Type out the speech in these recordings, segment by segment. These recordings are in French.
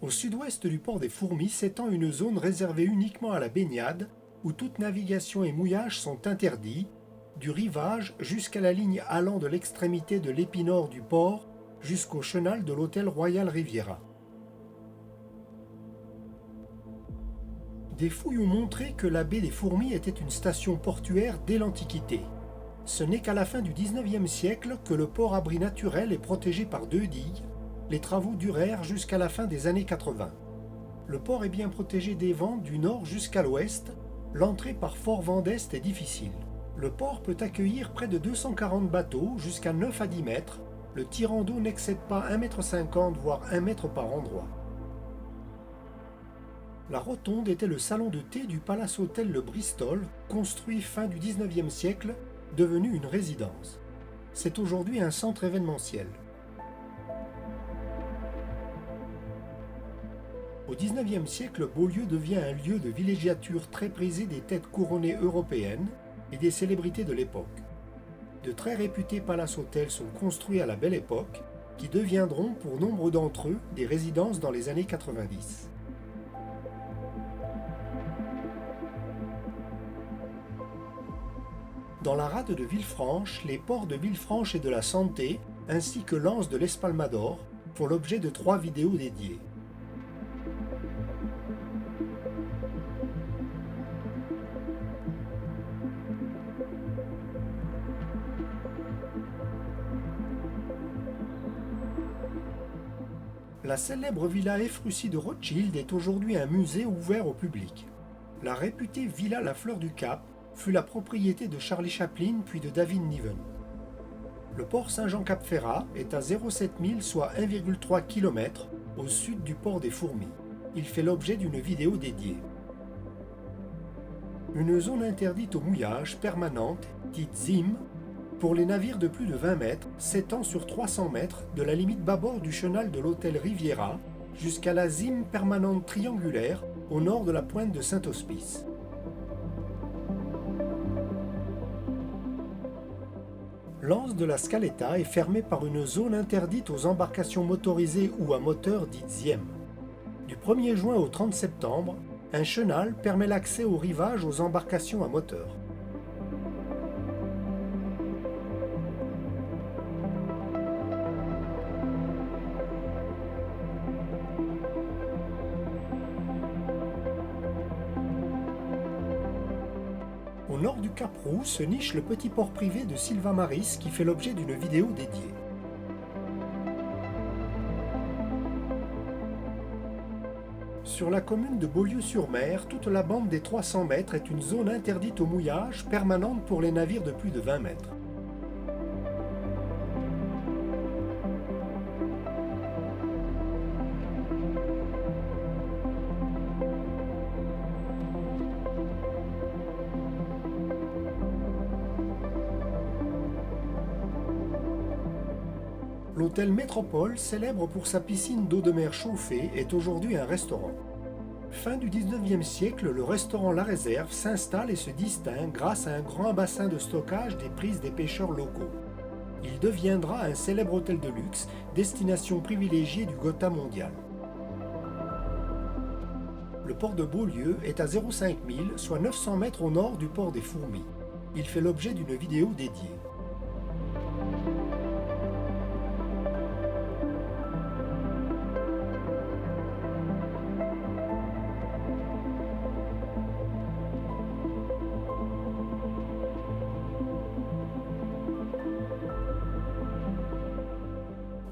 Au sud-ouest du port des Fourmis s'étend une zone réservée uniquement à la baignade, où toute navigation et mouillage sont interdits, du rivage jusqu'à la ligne allant de l'extrémité de l'épinore du port jusqu'au chenal de l'hôtel Royal Riviera. Des fouilles ont montré que la baie des Fourmis était une station portuaire dès l'Antiquité. Ce n'est qu'à la fin du XIXe siècle que le port abri naturel est protégé par 2 digues. Les travaux durèrent jusqu'à la fin des années 80. Le port est bien protégé des vents du nord jusqu'à l'ouest. L'entrée par Fort Vendeste est difficile. Le port peut accueillir près de 240 bateaux, jusqu'à 9 à 10 mètres. Le tirant d'eau n'excède pas 1,50 m, voire 1 mètre par endroit. La rotonde était le salon de thé du Palace Hotel le Bristol, construit fin du XIXe siècle, devenu une résidence. C'est aujourd'hui un centre événementiel. Au XIXe siècle, Beaulieu devient un lieu de villégiature très prisé des têtes couronnées européennes et des célébrités de l'époque. De très réputés palaces-hôtels sont construits à la Belle Époque, qui deviendront pour nombre d'entre eux des résidences dans les années 90. Dans la rade de Villefranche, les ports de Villefranche et de la Santé, ainsi que l'anse de l'Espalmador, font l'objet de 3 vidéos dédiées. La célèbre villa Efrussi de Rothschild est aujourd'hui un musée ouvert au public. La réputée villa La Fleur du Cap fut la propriété de Charlie Chaplin puis de David Niven. Le port Saint-Jean-Cap-Ferrat est à 0,7 000, soit 1,3 km, au sud du port des Fourmis. Il fait l'objet d'une vidéo dédiée. Une zone interdite au mouillage permanente, dite ZIM, pour les navires de plus de 20 mètres, s'étend sur 300 mètres de la limite bâbord du chenal de l'hôtel Riviera jusqu'à la ZIM permanente triangulaire au nord de la pointe de Saint-Hospice. L'anse de la Scaletta est fermée par une zone interdite aux embarcations motorisées ou à moteur dite ZIEM. Du 1er juin au 30 septembre, un chenal permet l'accès au rivage aux embarcations à moteur. Au nord du Cap Roux se niche le petit port privé de Sylva-Maris qui fait l'objet d'une vidéo dédiée. Sur la commune de Beaulieu-sur-Mer, toute la bande des 300 mètres est une zone interdite au mouillage permanente pour les navires de plus de 20 mètres. L'hôtel Métropole, célèbre pour sa piscine d'eau de mer chauffée, est aujourd'hui un restaurant. Fin du XIXe siècle, le restaurant La Réserve s'installe et se distingue grâce à un grand bassin de stockage des prises des pêcheurs locaux. Il deviendra un célèbre hôtel de luxe, destination privilégiée du Gotha mondial. Le port de Beaulieu est à 0,5 000, soit 900 mètres au nord du port des Fourmis. Il fait l'objet d'une vidéo dédiée.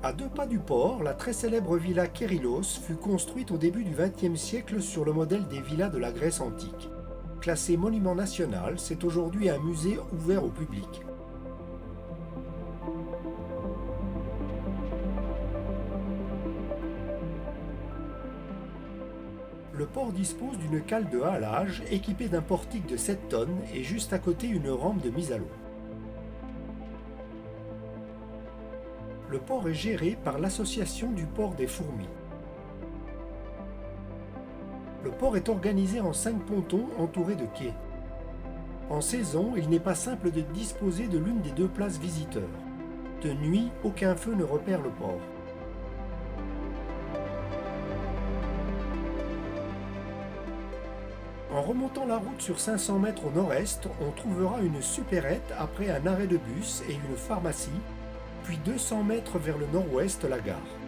À 2 pas du port, la très célèbre villa Kérilos fut construite au début du XXe siècle sur le modèle des villas de la Grèce antique. Classé monument national, c'est aujourd'hui un musée ouvert au public. Le port dispose d'une cale de halage équipée d'un portique de 7 tonnes et juste à côté une rampe de mise à l'eau. Le port est géré par l'Association du port des Fourmis. Le port est organisé en 5 pontons entourés de quais. En saison, il n'est pas simple de disposer de l'une des 2 places visiteurs. De nuit, aucun feu ne repère le port. En remontant la route sur 500 mètres au nord-est, on trouvera une supérette après un arrêt de bus et une pharmacie, puis 200 mètres vers le nord-ouest la gare.